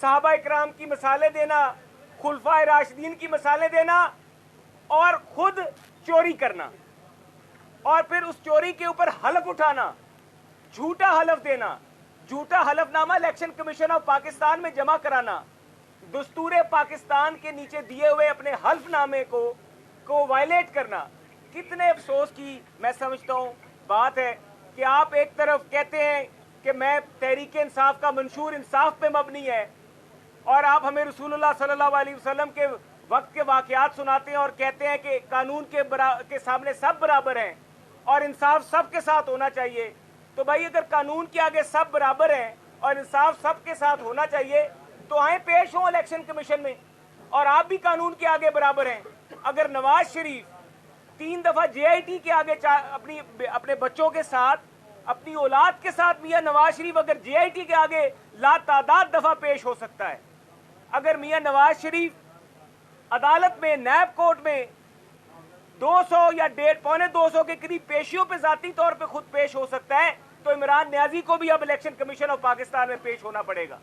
सहाबा इकराम की मिसालें देना, खुलफाए राशिदीन की मिसालें देना और खुद चोरी करना और फिर उस चोरी के ऊपर हलफ उठाना, झूठा हलफ देना, झूठा हलफनामा इलेक्शन कमीशन ऑफ पाकिस्तान में जमा कराना, दस्तूर पाकिस्तान के नीचे दिए हुए अपने हल्फनामे को वायलेट करना। कितने अफसोस की मैं समझता हूँ बात है कि आप एक तरफ कहते हैं कि मैं तहरीक इंसाफ का मंशूर इंसाफ पे मबनी है और आप हमें रसूलुल्लाह सल्लल्लाहु अलैहि वसल्लम के वक्त के वाक़यात सुनाते हैं और कहते हैं कि कानून के सामने सब बराबर हैं और इंसाफ सबके साथ होना चाहिए। तो भाई अगर कानून के आगे सब बराबर हैं और इंसाफ सबके साथ होना चाहिए तो आए पेश हों इलेक्शन कमीशन में और आप भी कानून के आगे बराबर हैं। अगर नवाज शरीफ 3 दफा JIT के आगे अपने बच्चों के साथ, अपनी औलाद के साथ, मियां नवाज शरीफ अगर JIT के आगे लातादाद दफा पेश हो सकता है, अगर मियां नवाज शरीफ अदालत में, नैब कोर्ट में 200 या 150-200 के करीब पेशियों पे जाती तौर पे खुद पेश हो सकता है, तो इमरान न्याजी को भी अब इलेक्शन कमीशन ऑफ पाकिस्तान में पेश होना पड़ेगा।